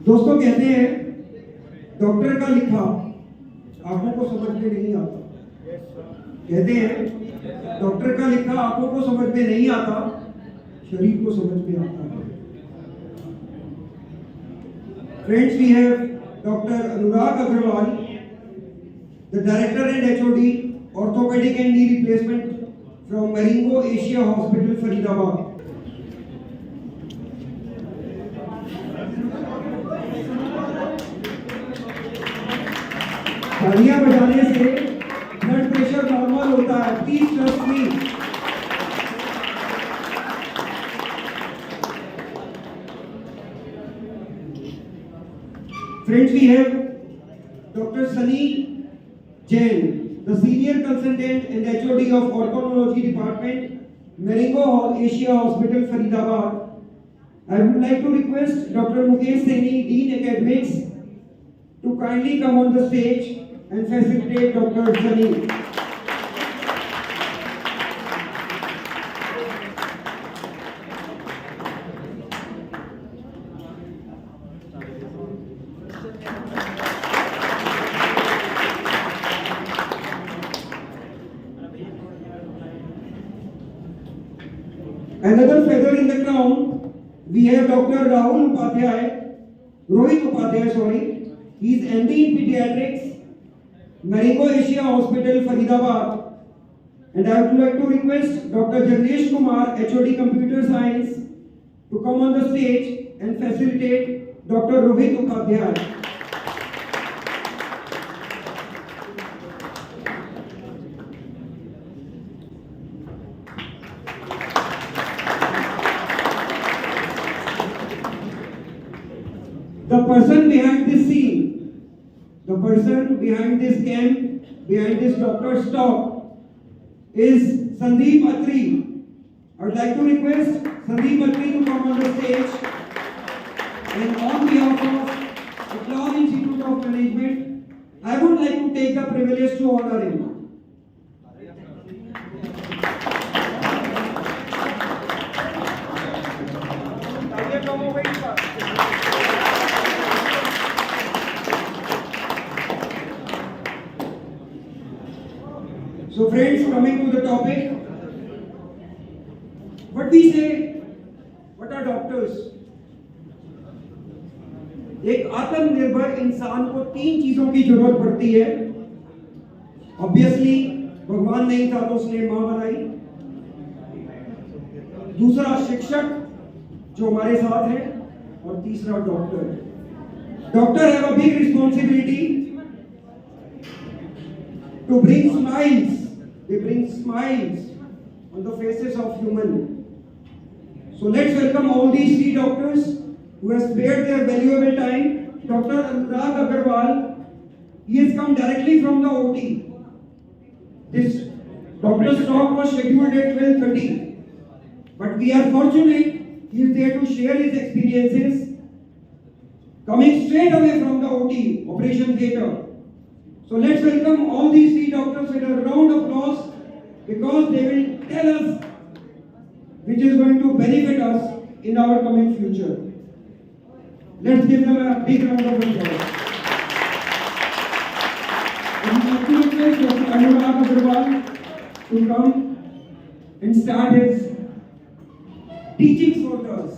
दोस्तों कहते हैं डॉक्टर का लिखा आंखों को समझ में नहीं आता। कहते हैं डॉक्टर का लिखा आंखों को समझ में नहीं आता, शरीर को समझ में आता है। Friends, we have doctor Anurag Agarwal, the director and HOD orthopaedic and knee replacement from Marengo Asia hospital Faridabad. तालियां बजाने से ब्लड प्रेशर नॉर्मल होता है, please trust me. Friends, we have doctor Sunny Jain, the senior consultant and HOD of orthology department, Marengo Asia hospital Faridabad. I would like to request Dr. Mukesh Saini, Dean Academics, to kindly come on the stage and facilitate Dr. Sani. Another feather in the crown, we have Dr. Rohit Upadhyay, sorry. He is MD in Pediatrics, Marigo Asia Hospital, Faridabad. And I would like to request Dr. Jagdish Kumar, HOD Computer Science, to come on the stage and facilitate Dr. Rohit Upadhyay. The person behind this scene, the person behind this camp, behind this doctor's talk is Sandeep Atri. I would like to request Sandeep Atri to come on the stage and on behalf of Echelon Institute of Management, I would like to take the privilege to honor him. So friends, coming to the topic, what we say, what are doctors? एक आत्मनिर्भर इंसान को 3 चीजों की जरूरत पड़ती है। Obviously भगवान नहीं था तो उसने मां बनाई। दूसरा शिक्षक जो हमारे साथ है, और तीसरा doctor. Doctor have a big responsibility to bring smiles. They bring smiles on the faces of human. So let's welcome all these 3 doctors who have spared their valuable time. Dr. Anurag Agarwal, he has come directly from the OT. This doctor's talk was scheduled at 12:30, but we are fortunate he is there to share his experiences, coming straight away from the OT, Operation Theatre. So let's welcome all these 3 doctors with a round of applause, because they will tell us which is going to benefit us in our coming future. Let's give them a big round of applause. I would like to request Dr. Anurag Agarwal to come and start his teachings for us.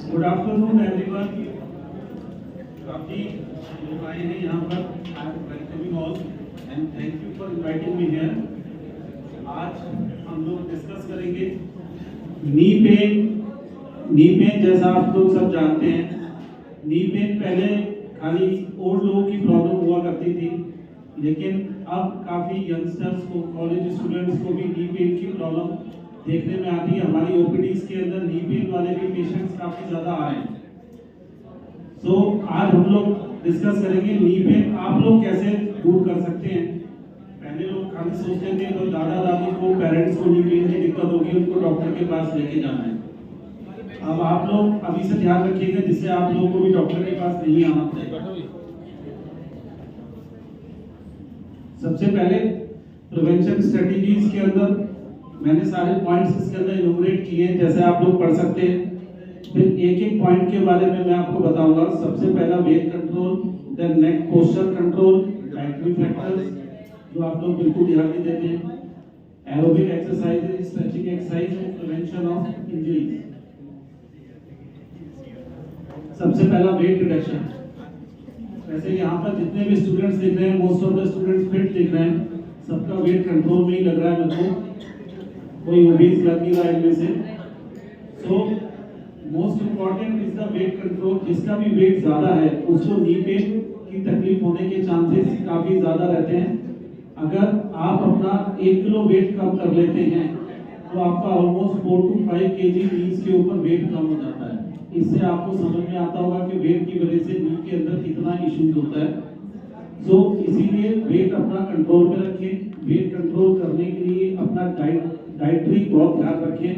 Good afternoon everyone. काफ़ी लोग आए हैं यहाँ पर। I am welcoming all and thank you for inviting me here. आज हम लोग discuss करेंगे नी पेन। जैसा आप लोग सब जानते हैं, नी पेन पहले खाली ओल्ड लोगों की प्रॉब्लम हुआ करती थी, लेकिन अब काफ़ी यंगस्टर्स को, कॉलेज स्टूडेंट्स को भी नी पेन की प्रॉब्लम देखने में आती है। हमारी ओपीडीज के अंदर नी पेन वाले भी पेशेंट्स काफ़ी ज़्यादा आ रहे हैं। सो आज हम लोग डिस्कस करेंगे नी पेन आप लोग कैसे दूर कर सकते हैं। पहले लोग खाली सोचते थे तो दादा दादी को पेरेंट्स को नी पेन की दिक्कत होगी उनको डॉक्टर के पास लेके जाना है। अब आप लोग अभी से ध्यान रखिएगा जिससे आप लोगों को भी डॉक्टर के पास नहीं आना पड़ेगा। सबसे पहले प्रिवेंशन स्ट्रेटजीज के अंदर मैंने सारे पॉइंट्स इसके अंदर इनोमरेट किए हैं, जैसे आप लोग पढ़ सकते हैं। फिर एक एक पॉइंट के बारे में मैं आपको बताऊंगा। सबसे पहला वेट कंट्रोल, देन नेक पोस्चर कंट्रोल, डाइटरी फैक्टर्स जो आप लोग बिल्कुल ध्यान नहीं देते हैं, aerobic exercise, stretching exercise and prevention of injuries. सबसे पहला वेट रिडक्शन। वैसे यहाँ पर जितने भी स्टूडेंट्स दिख रहे हैं most of the students fit दिख रहे हैं, सबका वेट कंट्रोल में ही लग रहा है मेरे को, कोई ओबीस लग नहीं रहा है इनमें से। So most important is the weight control. जिसका भी वेट ज्यादा है उसको नी पेन की तकलीफ होने के चांसेस काफी ज्यादा रहते हैं। अगर आप अपना 1 किलो वेट कम कर लेते हैं तो आपका ऑलमोस्ट 4 to 5 kg नीज के ऊपर वेट कम हो जाता है। इससे आपको समझ में आता होगा कि वेट की वजह से नी के अंदर कितना इश्यूज होता है। सो इसीलिए वेट अपना कंट्रोल में रखें। वेट कंट्रोल करने के लिए अपना डाइटरी बहुत ध्यान रखें,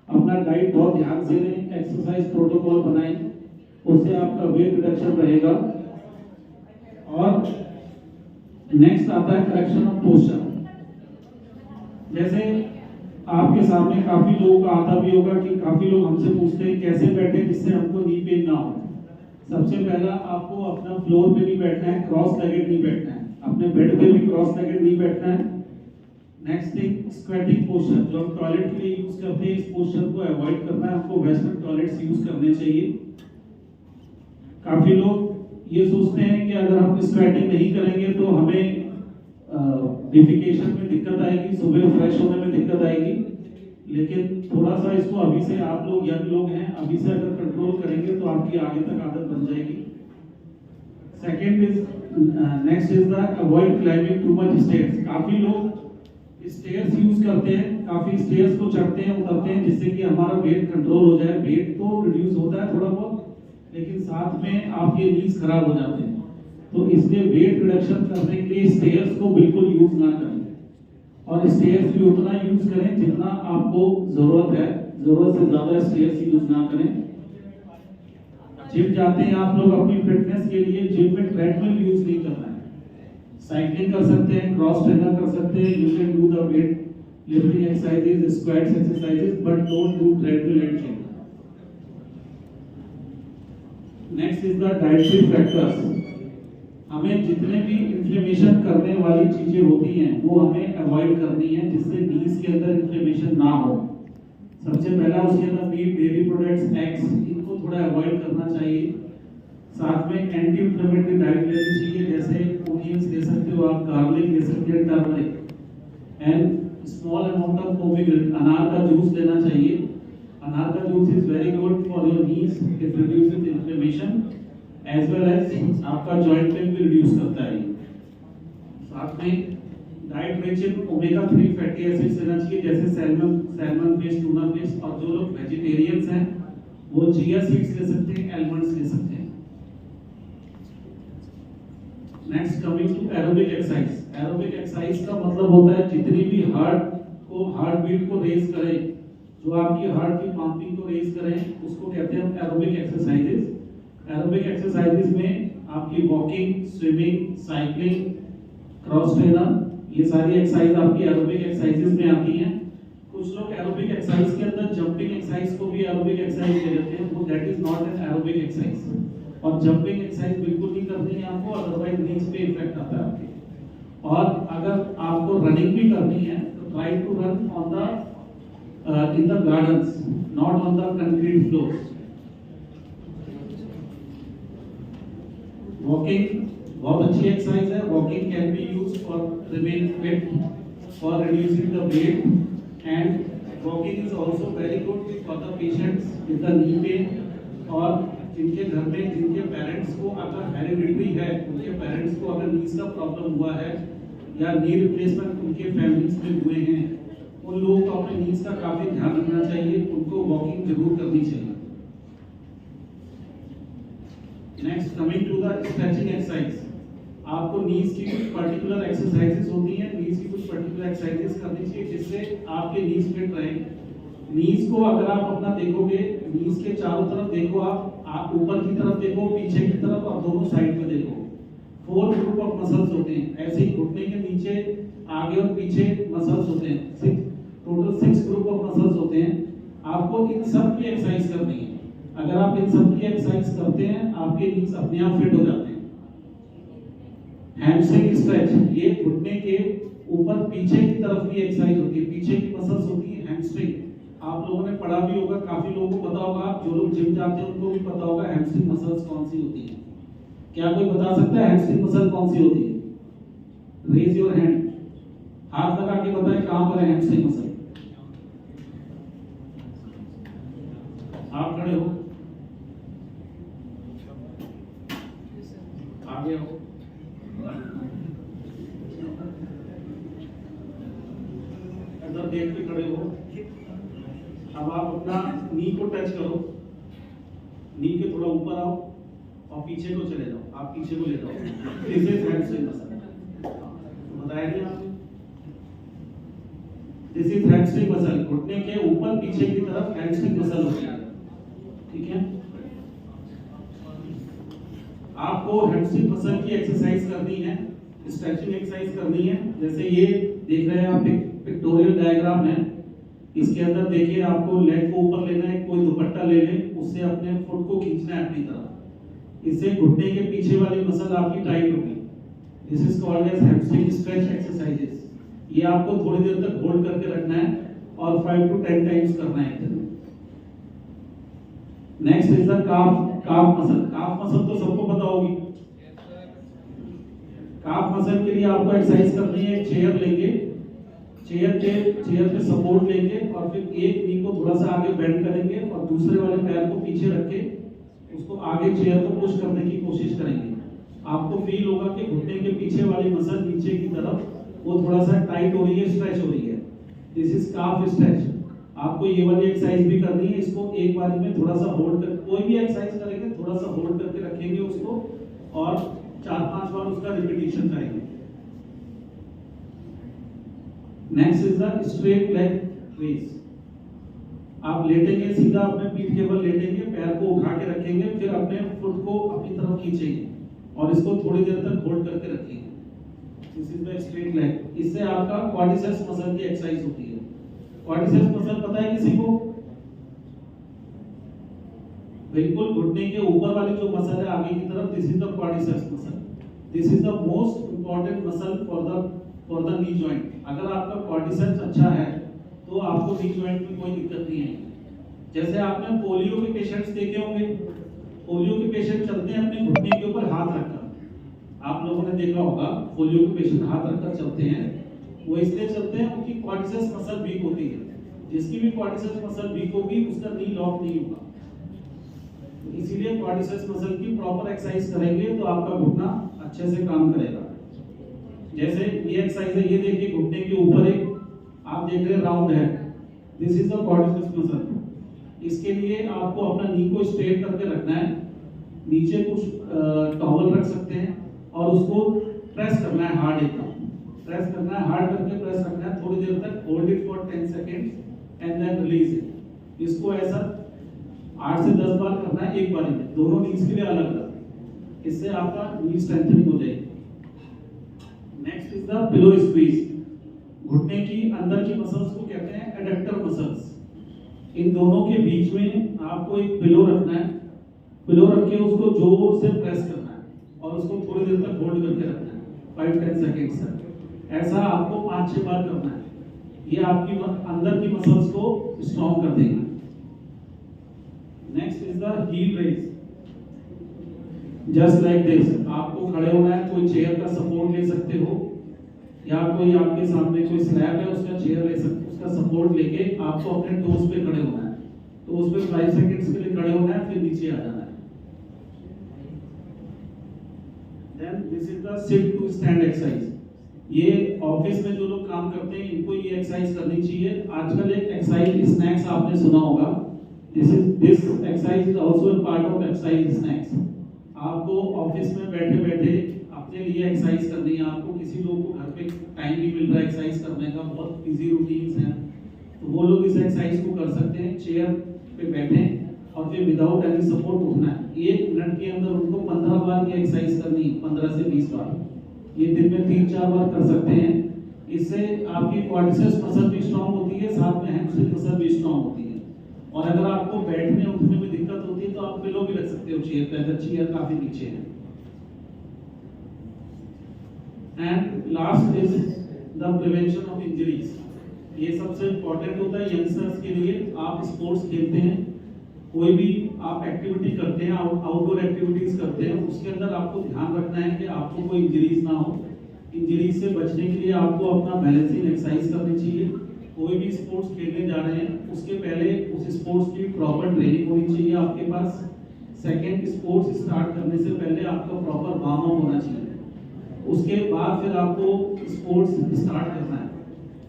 अपना डाइट बहुत ध्यान से लें, एक्सरसाइज प्रोटोकॉल बनाएं, उससे आपका वेट रिडक्शन रहेगा। और नेक्स्ट आता है करेक्शन ऑफ पोस्चर। जैसे आपके सामने काफी लोगों का आता भी होगा कि काफी लोग हमसे पूछते हैं कैसे बैठे जिससे हमको नी पेन ना हो। सबसे पहला आपको अपना फ्लोर पे नहीं बैठना है, क्रॉस लेगेड नहीं बैठना है, अपने बेड पे भी क्रॉस लेगेड नहीं बैठना है। नेक्स्ट थिंग स्क्वैटिंग पोस्चर, जो हम टॉयलेट के लिए यूज करते हैं, इस पोस्चर को अवॉइड करना है। हमको वेस्टर्न टॉयलेट्स यूज करने चाहिए। काफी लोग ये सोचते हैं कि अगर हम स्क्वैटिंग नहीं करेंगे तो हमें डिफिकेशन में दिक्कत आएगी, सुबह फ्रेश होने में दिक्कत आएगी। लेकिन थोड़ा सा इसको अभी से, आप लोग यंग लोग हैं, अभी से अगर कंट्रोल करेंगे तो आपकी आगे तक आदत बन जाएगी। Second is next is the avoid climbing too much stairs. काफी लोग स्टेयर्स यूज करते हैं, काफी स्टेयर्स को चढ़ते हैं उतरते हैं जिससे कि हमारा वेट कंट्रोल हो जाए। वेट तो रिड्यूस होता है थोड़ा बहुत, लेकिन साथ में आपके नीज खराब हो जाते हैं। तो इसलिए वेट रिडक्शन करने के लिए स्टेयर्स को बिल्कुल यूज ना करें, और स्टेयर्स भी उतना यूज करें जितना आपको जरूरत है, जरूरत से ज्यादा स्टेयर्स यूज ना करें। जिम जाते हैं आप लोग अपनी फिटनेस के लिए, जिम में ट्रेडमिल यूज नहीं करना है। साइकिलिंग कर सकते हैं, क्रॉस ट्रेनर कर सकते हैं, you can do the weight lifting exercises, squats exercises, but don't do treadmill and gym. Next is the dietary factors. हमें जितने भी इन्फ्लेमेशन करने वाली चीजें होती हैं वो हमें अवॉइड करनी है, जिससे नीज के अंदर इन्फ्लेमेशन ना हो। सबसे पहला उसके अंदर मीट, डेयरी प्रोडक्ट्स, एग्स, इनको थोड़ा अवॉइड करना चाहिए। साथ में एंटी इन्फ्लेमेटरी डाइट लेनी चाहिए, जैसे ओनियंस ले सकते हो आप, गार्लिक ले सकते हैं, turmeric and small amount of pomegranate, अनार का जूस लेना चाहिए। अनार का juice is very good for your knees, it reduces inflammation as well as आपका जॉइंट पेन भी रिड्यूस करता है। साथ में diet rich in omega 3 fatty acids लेना चाहिए, जैसे सैल्मन फिश, टूना फिश। और जो लोग वेजिटेरियंस हैं वो चिया सीड्स ले सकते हैं, आलमंड्स ले सकते हैं। Next coming to aerobic exercise. Aerobic exercise का मतलब होता है जितनी भी हार्ट बीट को रेज करें, जो आपकी हार्ट की पंपिंग को रेज करें, उसको कहते हैं एरोबिक एक्सरसाइजेज। एरोबिक एक्सरसाइजेज में आपकी walking, swimming, cycling, cross trainer, ये सारी एक्सरसाइज आपकी एरोबिक एक्सरसाइजेज में आती हैं। कुछ लोग एरोबिक एक्सरसाइज के अंदर जंपिंग एक्सरसाइज को भी एरोबिक एक्सरसाइज ले लेते हैं, वो that is not an aerobic exercise. और जंपिंग एक्सरसाइज बिल्कुल नहीं करनी है आपको, अदरवाइज नीज पे इफेक्ट आता है आपके। और अगर आपको रनिंग भी करनी है तो try to run on the in the gardens, not on the concrete floors. Walking बहुत अच्छी एक्सरसाइज है। Walking can be used for remain fit, for reducing the weight, and walking is also very good for the patients with the knee pain. और जिनके घर में जिनके parents को अगर हेरिडिटरी है, उनके पेरेंट्स को अगर नीज का प्रॉब्लम हुआ है या नी रिप्लेसमेंट उनके फैमिलीज में हुए हैं, उन लोगों को अपने नीज का काफी ध्यान रखना चाहिए, उनको वॉकिंग जरूर करनी चाहिए। Next coming to the stretching exercise, आपको नीज की कुछ पर्टिकुलर एक्सरसाइजेस होती हैं, नीज की कुछ पर्टिकुलर एक्सरसाइजेस करनी चाहिए जिससे आपके नीज फिट रहे। नीज को अगर आप अपना देखोगे, नीज के चारों तरफ देखो, आप ऊपर की तरफ देखो, पीछे की तरफ और दोनों साइड में देखो। 4 ग्रुप ऑफ मसल्स होते हैं, ऐसे ही घुटने के नीचे आगे और पीछे मसल्स होते हैं। टोटल 6 ग्रुप ऑफ मसल्स होते हैं। आपको इन सब की एक्सरसाइज करनी है। अगर आप इन सब की एक्सरसाइज करते हैं, आपके नीज अपने आप फिट हो जाते हैं। हैमस्ट्रिंग स्ट्रेच, ये घुटने के ऊपर पीछे की तरफ की एक्सरसाइज होती है, पीछे की मसल्स होती है हैमस्ट्रिंग। आप लोगों ने पढ़ा भी होगा, काफी लोगों को पता होगा, जो लोग जिम जाते हैं उनको भी पता होगा हैमस्ट्रिंग मसल्स कौन सी होती है। क्या कोई बता सकता है हैमस्ट्रिंग मसल कौन सी होती है? रेज योर हैंड, हाथ लगा के बताएं कहां पर है हैमस्ट्रिंग मसल। आप खड़े हो, आगे हो, इधर देख के खड़े हो। अब आप अपना नी को टच करो, नी के थोड़ा ऊपर आओ और पीछे को चले जाओ, आप पीछे को ले जाओ। दिस इज हैमस्ट्रिंग मसल, बताया नहीं आपने? दिस इज हैमस्ट्रिंग मसल, घुटने के ऊपर पीछे की तरफ हैमस्ट्रिंग मसल होती है, ठीक है। आपको हैमस्ट्रिंग मसल की एक्सरसाइज करनी है, स्ट्रेचिंग एक्सरसाइज करनी है। जैसे ये देख रहे हैं आप, एक पिक्टोरियल डायग्राम है, इसके अंदर देखिए आपको लेग को ऊपर लेना है, कोई दुपट्टा ले ले, उससे अपने फुट को खींचना है अपनी तरफ। इससे घुटने के पीछे वाली मसल आपकी टाइट होगी। This is called as hamstring stretch exercises. ये आपको थोड़ी देर तक होल्ड करके रखना है और 5 to 10 टाइम्स करना है। Next is the calf muscle. Calf muscle तो सबको पता होगी। काफ मसल के लिए आपको एक्सरसाइज करनी है। चेयर लेंगे, चेयर पे सपोर्ट लेंगे और फिर एक नी को थोड़ा सा आगे बेंड करेंगे और दूसरे वाले पैर को पीछे रख के उसको आगे चेयर को पुश करने की कोशिश करेंगे। आपको फील होगा कि घुटने के पीछे वाली मसल नीचे की तरफ वो थोड़ा सा टाइट हो रही है, स्ट्रेच हो रही है। This is calf stretch. आपको ये वाली एक्सरसाइज भी करनी है। इसको एक बार में थोड़ा सा होल्ड कर, कोई भी एक्सरसाइज करेंगे थोड़ा सा होल्ड करके रखेंगे उसको और 4-5 बार उसका रिपीटिशन करेंगे। Next is the straight leg raise. आप लेटेंगे, सीधा अपने पीठ के बल लेटेंगे, पैर को उठा के रखेंगे, फिर अपने फुट को अपनी तरफ खींचेंगे और इसको थोड़ी देर तक होल्ड करके रखेंगे। This is the straight leg. इससे आपका क्वाड्रिसेप्स मसल की एक्सरसाइज होती है। क्वाड्रिसेप्स मसल पता है किसी को? बिल्कुल घुटने के ऊपर वाली जो मसल है आगे की तरफ, this is the quadriceps muscle. This is the most important muscle for the knee joint. अगर आपका क्वाड्रिसेप्स अच्छा है तो आपको नी जॉइंट में कोई दिक्कत नहीं है। जैसे आपने पोलियो के पेशेंट्स देखे होंगे, पोलियो के पेशेंट चलते हैं अपने घुटने के ऊपर हाथ रखकर। आप लोगों ने देखा होगा पोलियो के पेशेंट हाथ रखकर चलते हैं। वो इसलिए चलते हैं उनकी क्वाड्रिसेप्स मसल वीक होती है। जिसकी भी क्वाड्रिसेप्स मसल वीक होगी उसका नी लॉक नहीं होगा। तो इसीलिए क्वाड्रिसेप्स मसल की प्रॉपर एक्सरसाइज करेंगे तो आपका घुटना अच्छे से काम करेगा। जैसे ये एक्सरसाइज है, ये देखिए घुटने के ऊपर एक आप देख रहे हैं राउंड है, this is the quadriceps muscle. इसके लिए आपको अपना नी को स्ट्रेट करके रखना है, नीचे कुछ टॉवल रख सकते हैं और उसको प्रेस करना है हार्ड, एकदम प्रेस करना है, हार्ड करके प्रेस रखना है थोड़ी देर तक। Hold it for 10 seconds and then release it. इसको ऐसा 8 से 10 बार करना है एक बार में, दोनों नीज के लिए अलग अलग। इससे आपका नी स्ट्रेंथनिंग हो जाएगी। Next is the pillow squeeze. घुटने की अंदर की मसल्स को कहते हैं एडक्टर मसल्स। इन दोनों के बीच में आपको एक पिलो रखना है। पिलो रख के उसको जोर से प्रेस करना है और उसको थोड़ी देर तक होल्ड करके रखना है 5-10 सेकेंड्स तक। ऐसा आपको 5-6 बार करना है। ये आपकी अंदर की मसल्स को स्ट्रॉन्ग कर देगा। Next is the heel raise. Just like this, आपको खड़े होना है, कोई चेयर का सपोर्ट ले सकते हो या कोई आपके सामने कोई स्लैब है उसका चेयर ले सकते, उसका सपोर्ट लेके आपको अपने टोस पे खड़े होना है। तो उस पे 5 सेकंड्स के लिए खड़े होना है, फिर नीचे आ जाना है। Then this is the sit to stand exercise. ये ऑफिस में जो लोग काम करते हैं इनको ये एक्सरसाइज करनी चाहिए। आजकल एक एक्सरसाइज स्नैक्स आपने सुना होगा, this exercise is also a part of exercise snacks. आपको ऑफिस में बैठे बैठे अपने लिए एक्सरसाइज करनी है, आपको किसी लोग को घर पे टाइम नहीं मिल रहा है एक्सरसाइज करने का, बहुत बिजी रूटीन्स हैं, तो वो लोग इस एक्सरसाइज को कर सकते हैं। चेयर पे बैठें और फिर विदाउट एनी सपोर्ट उठना है। 1 मिनट के अंदर उनको 15 बार ये एक्सरसाइज करनी है, 15 से 20 बार। ये दिन में 3-4 बार कर सकते हैं। इससे आपकी क्वाड्रिसेप्स मसल भी स्ट्रांग होती है, साथ में हैमस्ट्रिंग मसल भी स्ट्रांग होती है। और अगर आपको बैठने उठने में दिक्कत होती है तो आप पिलो भी रख सकते हो चेयर पे, अगर चेयर काफी नीचे है। And last is the prevention of injuries. ये सबसे इम्पोर्टेंट होता है यंगस्टर्स के लिए। आप स्पोर्ट्स खेलते हैं, कोई भी आप एक्टिविटी करते हैं, आउटडोर एक्टिविटीज करते हैं, उसके अंदर आपको ध्यान रखना है कि आपको कोई इंजरीज ना हो। इंजरीज से बचने के लिए आपको अपना बैलेंसिंग एक्सरसाइज करनी चाहिए। कोई भी स्पोर्ट्स खेलने जा रहे हैं उसके पहले उस स्पोर्ट्स की प्रॉपर ट्रेनिंग होनी चाहिए आपके पास। सेकंड, स्पोर्ट्स स्टार्ट करने से पहले आपका प्रॉपर वार्म अप होना चाहिए। उसके बाद फिर आपको स्पोर्ट्स स्टार्ट करना है।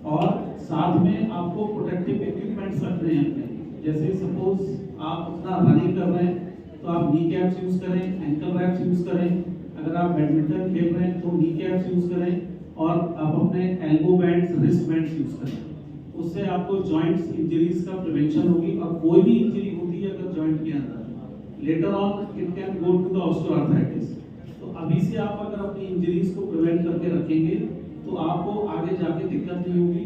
और साथ में आपको प्रोटेक्टिव इक्विपमेंट्स रखने हैं अपने। जैसे सपोज आप अपना रनिंग कर रहे हैं तो आप नी कैप्स यूज करें, एंकल रैप्स यूज करें। अगर आप बैडमिंटन खेल रहे हैं तो नी कैप्स यूज करें और आप अपने elbow bands, wrist bands use करें। उससे आपको जॉइंट्स इंजरीज का प्रिवेंशन होगी। और कोई भी इंजरी होती है अगर जॉइंट के अंदर, later on it can go to the osteoarthritis. तो अभी से आप अगर अपनी इंजरीज को प्रिवेंट करके रखेंगे तो आपको आगे जाके दिक्कत नहीं होगी।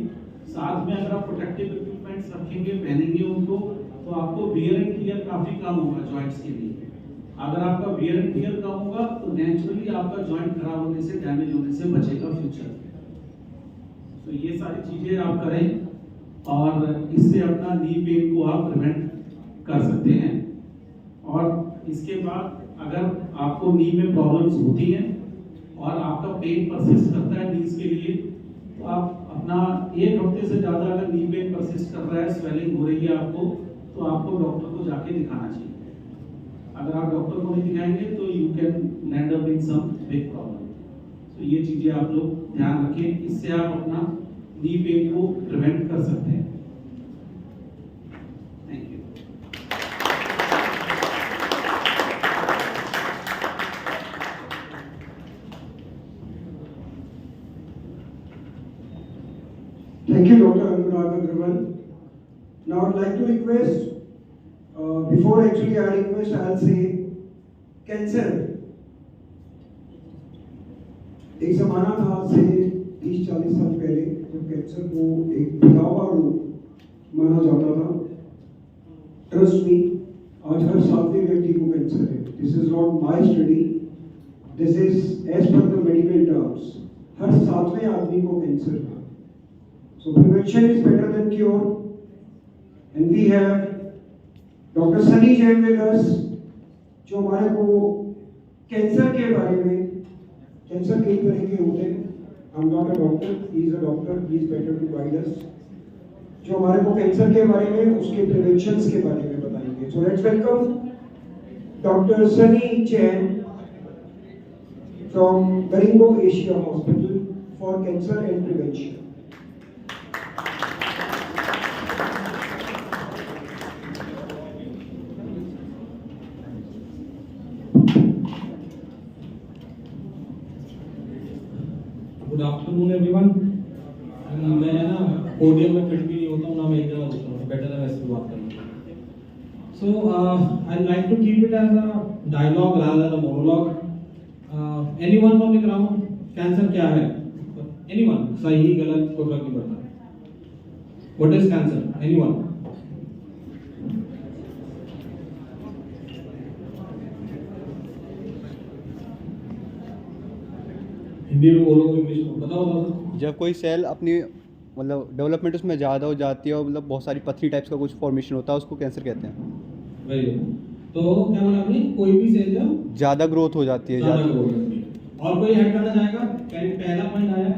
साथ में अगर आप प्रोटेक्टिव इक्विपमेंट्स रखेंगे, पहनेंगे उनको, तो आपको वियर एंड टियर काफी कम होगा जॉइंट्स के लिए। अगर आपका वियर एंड टियर कम होगा तो नेचुरली आपका जॉइंट खराब होने से, डैमेज होने से बचेगा फ्यूचर में। तो ये सारी चीजें आप करें और इससे अपना नी पेन को आप प्रिवेंट कर सकते हैं। और इसके बाद अगर आपको नी में प्रॉब्लम्स होती हैं और आपका पेन परसिस्ट करता है नीज के लिए, तो आप अपना 1 हफ्ते से ज़्यादा अगर नी पेन परसिस्ट कर रहा है, स्वेलिंग हो रही है आपको, तो आपको डॉक्टर को जाके दिखाना चाहिए। अगर आप डॉक्टर को नहीं दिखाएंगे तो you can land up in some big problem. तो ये चीज़ें आप लोग ध्यान रखें, इससे आप अपना नी पेन को प्रिवेंट कर सकते हैं। Thank you. Thank you, Dr. Anurag Agrawal. Now, I'd like to request, before actually I request, I'll say, cancer. एक जमाना था आज से 30-40 साल पहले जब कैंसर को एक भयावह रूप माना जाता था। ट्रस्ट मी, आज हर 7वें व्यक्ति को कैंसर है। This is not my study, this is as per the medical terms. हर 7वें आदमी को कैंसर है। So prevention is better than cure, and we have Dr. Sunny Jain with us, जो हमारे को कैंसर के बारे में, कैंसर कई तरह के होते हैं। I'm not a doctor, he is a doctor, he is better to guide us. जो हमारे को कैंसर के बारे में, उसके प्रिवेंशंस के बारे में बताएंगे। So let's welcome Dr. Sunny Jain from Baringo Asia Hospital for Cancer and Prevention. Good afternoon everyone. मैं ना पोडियम में फिट भी नहीं होता हूँ, ना मैं एक जगह होता हूँ, बेटर है ऐसे बात करना। So I like to keep it as a dialogue rather than a monologue. Anyone from the ground, cancer क्या है? एनीवन, सही गलत कोई फर्क नहीं पड़ता। What is cancer? Anyone? Hindi में बोलो, इंग्लिश में बताओ। जब कोई सेल अपनी मतलब डेवलपमेंट उसमें ज़्यादा हो जाती है और मतलब बहुत सारी पथरी टाइप्स का कुछ फॉर्मेशन होता है, उसको कैंसर कहते हैं। Very good. तो क्या बोला आपने? कोई भी सेल जब ज़्यादा ग्रोथ हो जाती है, ज़्यादा ग्रोथ हो जाती है। और कोई ऐड करना चाहेगा? पहला पॉइंट आया,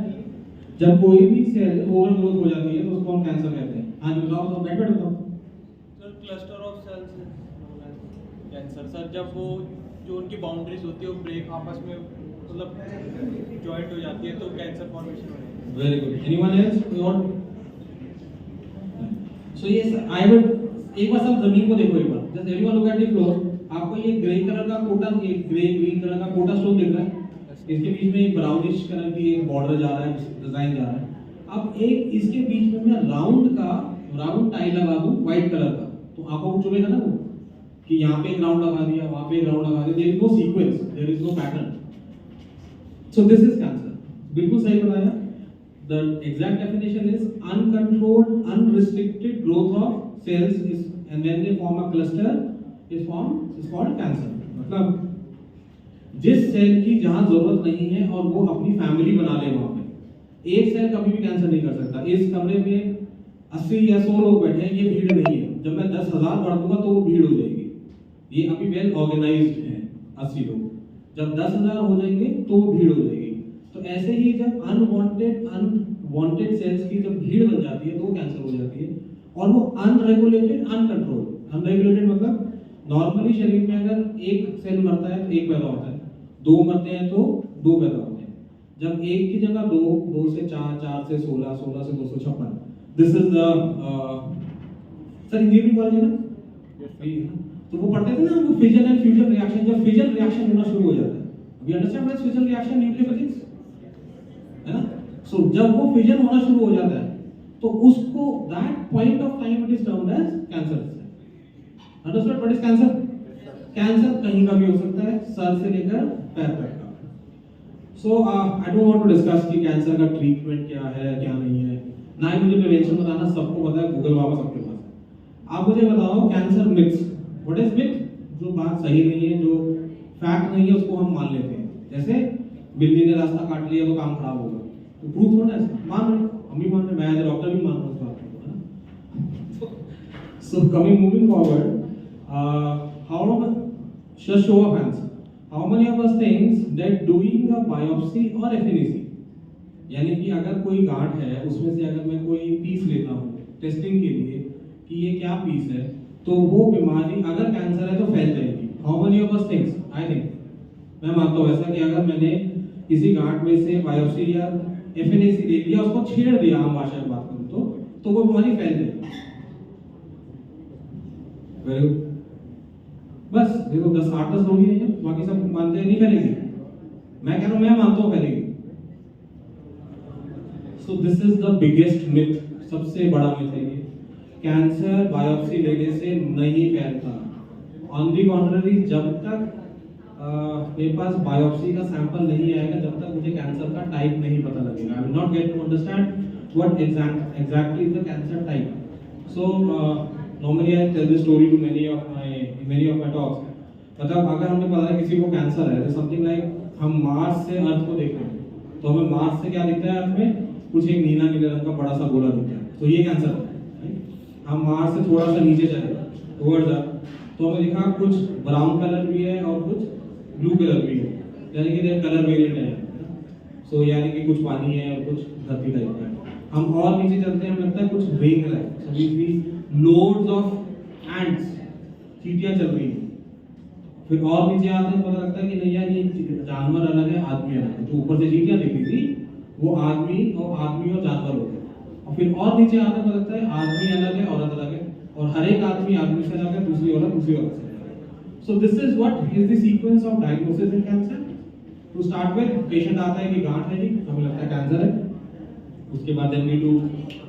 जब कोई भी सेल ओवर ग्रोथ हो जाती है तो उसको हम कैंसर कहते हैं। हाँ जी बताओ, तो बैठ बताओ। Sir cluster of cells cancer sir, जब वो जो उनकी बाउंड्रीज होती है वो ब्रेक आपस में मतलब जॉइंट हो जाती है तो कैंसर फॉर्मेशन हो जाती है। Very good. Anyone else? कोई और? सो यस, आई वुड एक बार सब जमीन को देखो एक बार, just everyone look at the floor. आपको ये ग्रे कलर का कोटा, एक ग्रे ग्रीन कलर का कोटा स्टोन दिख रहा है, इसके बीच में एक ब्राउनिश कलर की एक बॉर्डर जा रहा है, डिजाइन जा रहा है। अब एक इसके बीच में मैं राउंड टाई लगा दूं व्हाइट कलर का, तो आंखों को चुभेगा ना वो, कि यहाँ पे एक राउंड लगा दिया, वहां पे एक राउंड लगा दिया, there is no sequence, there is no pattern. So this is cancer. बिल्कुल सही बताया। The exact definition is uncontrolled, unrestricted growth of cells is, and when they form a cluster is called cancer। मतलब जिस cell की जहां जरूरत नहीं है और वो अपनी फैमिली बना ले वहां पे, एक सेल कभी भी कैंसर नहीं कर सकता। इस कमरे में 80 या 100 लोग बैठे हैं, ये भीड़ नहीं है। जब मैं 10,000 बढ़ दूंगा तो वो भीड़ हो जाएगी। ये अभी वेल ऑर्गेनाइज्ड है 80 लोग, जब 10,000 हो जाएंगे तो वो भीड़ हो जाएगी। तो ऐसे ही जब अनवांटेड सेल्स की जब भीड़ बन जाती है तो वो कैंसर हो जाती है। और वो अनरेगुलेटेड, अनरेगुलेटेड मतलब नॉर्मली शरीर में अगर एक सेल मरता है तो एक पैदा होता है, 2 मरते हैं तो 2 पैदा होते हैं। जब एक की जगह 2 से 4, 4 से 16, 16 से 256, this is the sir engineering college है ना, तो वो पढ़ते थे ना वो फिजन एंड फ्यूजन रिएक्शन। जब फिजन रिएक्शन होना शुरू हो जाता है, we understand what is fission reaction, nuclear physics है ना। सो जब वो फिजन होना शुरू हो जाता है तो उसको that point of time it is termed as cancer. Understood what is cancer? Cancer कहीं का भी हो सकता है, सर से लेकर पैर तक का। So I don't want to discuss कि कैंसर का ट्रीटमेंट क्या है क्या नहीं है, ना ही मुझे प्रिवेंशन बताना, सबको पता है, गूगल वापस सबके पास है। आप मुझे बताओ cancer myths, what is myth? जो बात सही नहीं है, जो फैक्ट नहीं है, उसको हम मान लेते हैं। जैसे बिल्ली ने रास्ता काट लिया तो काम खराब होगा, तो प्रूफ थोड़ा है, मान रहे, हम भी मान रहे, मैं एज ए डॉक्टर भी मान रहा हूँ इस बात को, है ना। So moving forward, just show of hands, how many of us thinks that doing a biopsy or FNAC, यानी कि अगर कोई गांठ है उसमें से अगर मैं कोई पीस लेता हूँ टेस्टिंग के लिए कि ये क्या पीस है, तो वो बीमारी अगर कैंसर है तो फैल जाएगी। How many of us thinks? I think, मैं मानता हूँ ऐसा कि अगर मैंने किसी गांठ में से बायोप्सी या FNAC ले लिया, उसको छेड़ दिया, आम भाषा में बात करूँ तो वो बीमारी फैल जाएगी। Very good. बस देखो 8-10 लोग ही हैं, बाकी सब मानते हैं नहीं फैलेगी। मैं कह रहा हूँ, मैं मानता हूँ फैलेगी। सो this is the biggest myth, सबसे बड़ा मिथ है ये, कैंसर बायोप्सी लेने से नहीं फैलता। ऑन दी कॉन्ट्ररी, जब तक मेरे पास बायोप्सी का सैंपल नहीं आएगा, जब तक मुझे कैंसर का टाइप नहीं पता लगेगा, I will not get to understand what exactly is the cancer type. So normally I tell this story to many of my talks. मतलब अगर हमें पता है किसी को कैंसर है, तो समथिंग लाइक हम मार्स से अर्थ को देख रहे हैं, तो हमें मार्स से क्या दिखता है, अर्थ में कुछ एक नीला रंग का बड़ा सा गोला दिखता है, तो ये कैंसर है। हम मार्स से थोड़ा सा नीचे चले टुवर्ड्स अर्थ, तो हमें दिखा कुछ ब्राउन कलर भी है और कुछ ब्लू कलर भी है, यानी कि कलर वेरिएंट है। सो यानी कि कुछ पानी है और कुछ धरती टाइप का है। हम और नीचे चलते हैं, हमें लगता है कुछ रिंग है, सभी लोड्स ऑफ एंट्स, चींटियां चल रही हैं। फिर और नीचे आते हैं, पता लगता है कि नहीं यार ये जानवर अलग है, आदमी अलग है। जो ऊपर से चींटियां दिख रही थी वो आदमी और जानवर होते हैं। और फिर और नीचे आते हैं, पता लगता है आदमी अलग है, औरत अलग है, और हर एक आदमी से अलग है, दूसरी औरत से अलग है। So this is what is the sequence of diagnosis in cancer. To start with, patient आता है कि गांठ है जी, हमें लगता है कैंसर है। उसके बाद then we do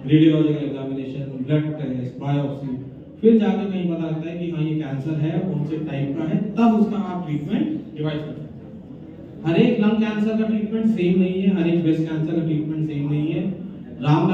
radiological examination, blood test, biopsy, फिर जाके कहीं पता लगता है कि हाँ ये कैंसर है, कौन से टाइप का है, तब उसका आप ट्रीटमेंट डिवाइड करते हैं। हर एक लंग कैंसर का ट्रीटमेंट सेम नहीं है, हर एक ब्रेस्ट कैंसर का ट्रीटमेंट सेम नहीं है। राम